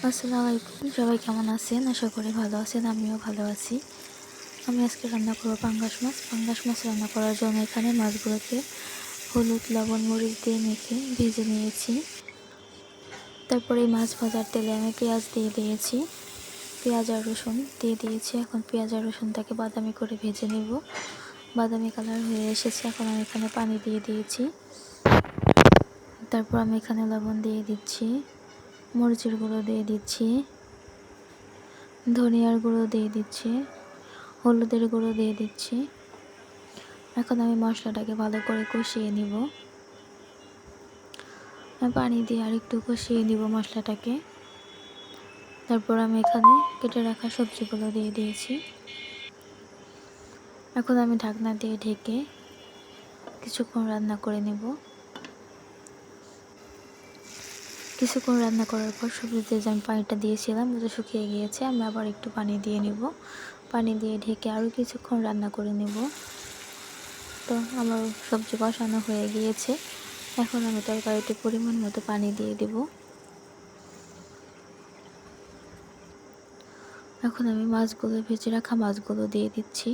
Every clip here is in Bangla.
আসসালামু আলাইকুম, সবাই কেমন আছেন? আশা করি ভালো আছেন। আমিও ভালো আছি। আমি আজকে রান্না করব পাঙ্গাস মাছ। পাঙ্গাস মাছ রান্না করার জন্য এখানে মাছগুলোকে হলুদ, লবণ, মরিচ দিয়ে মেখে ভেজে নিয়েছি। তারপরে এই মাছ ভাজার তেলে আমি পেঁয়াজ দিয়ে দিয়েছি, পেঁয়াজ আর রসুন দিয়ে দিয়েছি। এখন পেঁয়াজ আর রসুনটাকে বাদামি করে ভেজে নেব। বাদামি কালার হয়ে এসেছে। এখন আমি এখানে পানি দিয়ে দিয়েছি। তারপর আমি এখানে লবণ দিয়ে দিচ্ছি, মরিচের গুঁড়ো দিয়ে দিচ্ছি, ধনিয়ার গুঁড়ো দিয়ে দিচ্ছি, হলুদের গুঁড়ো দিয়ে দিচ্ছি। এখন আমি মশলাটাকে ভালো করে কষিয়ে নিব। পানি দিয়ে আর একটু কষিয়ে নিব মশলাটাকে। তারপর আমি এখানে কেটে রাখা সবজিগুলো দিয়ে দিয়েছি। এখন আমি ঢাকনা দিয়ে ঢেকে কিছুক্ষণ রান্না করে নেব। কিছুক্ষণ রান্না করার পর সবজিতে যে আমি পানিটা দিয়েছিলাম ওটা শুকিয়ে গিয়েছে। আমি আবার একটু পানি দিয়ে নিব। পানি দিয়ে ঢেকে আরও কিছুক্ষণ রান্না করে নেব। তো আমার সবজি কষানো হয়ে গিয়েছে। এখন আমি তরকারিতে পরিমাণ মতো পানি দিয়ে দেব। এখন আমি ভেজে রাখা মাছগুলো দিয়ে দিচ্ছি।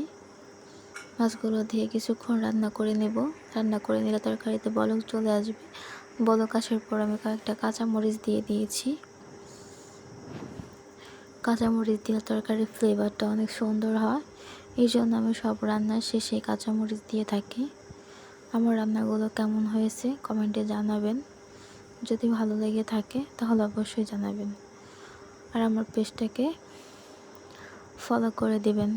মাছগুলো দিয়ে কিছুক্ষণ রান্না করে নেব। রান্না করে নিলে তরকারিতে বলক চলে আসবে। বলক আসার পর আমি কয়েকটা কাঁচামরিচ দিয়ে দিয়েছি। কাঁচামরিচ দিলে তরকারির ফ্লেভারটা অনেক সুন্দর হয়। এই জন্য আমি সব রান্নার শেষে কাঁচামরিচ দিয়ে থাকি। আমার রান্নাগুলো কেমন হয়েছে কমেন্টে জানাবেন। যদি ভালো লেগে থাকে তাহলে অবশ্যই জানাবেন। আর আমার পেজটাকে ফলো করে দেবেন।